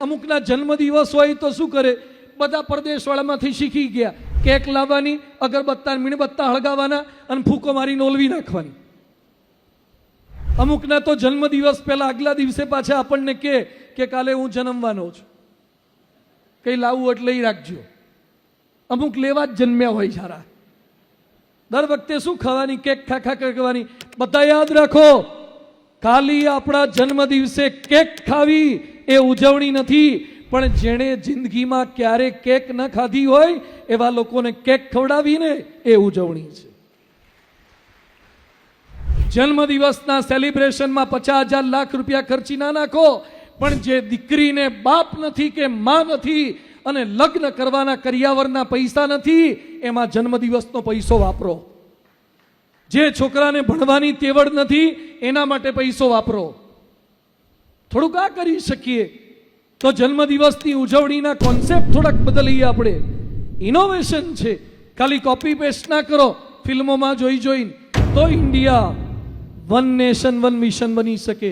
અમુકના જન્મદિવસ હોય તો શું કરે, બધા પરદેશવાળામાંથી શીખી ગયા કેક લાવવાની, અગરબત્તા મીણબત્તા હળગાવવાના અને ફૂંકો મારીને ઓલવી નાખવાની. અમુકના તો જન્મદિવસ પહેલા આગલા દિવસે પાછા આપણને કે કાલે હું જન્મવાનો છું, કઈ લાવવું એટલે લઈ રાખજો. અમુક લેવા જ જન્મ્યા હોય સારા. દર વખતે શું ખાવાની, કેક ખા કરવાની. બધા યાદ રાખો, ખાલી આપણા જન્મદિવસે કેક ખાવી એ ઉજવણી નથી, પણ જેણે જિંદગીમાં ક્યારે કેક ન ખાધી હોય એવા લોકોને કેક ખવડાવીને એ ઉજવણી છે. જન્મદિવસના સેલિબ્રેશનમાં 50,000 લાખ રૂપિયા ખર્ચી ના નાખો, પણ જે દીકરીને બાપ નથી કે માં નથી અને લગ્ન કરવાના કરિયાવરના પૈસા નથી, એમાં જન્મદિવસનો પૈસો વાપરો. જે છોકરાને ભણવાની તેવડ નથી એના માટે પૈસો વાપરો. થોડુંક આ કરી શકીએ તો જન્મદિવસની ઉજવણીના કોન્સેપ્ટ થોડાક બદલીએ આપણે. ઇનોવેશન છે, ખાલી કોપી પેસ્ટ ના કરો ફિલ્મોમાં જોઈને, તો India one nation one mission બની શકે.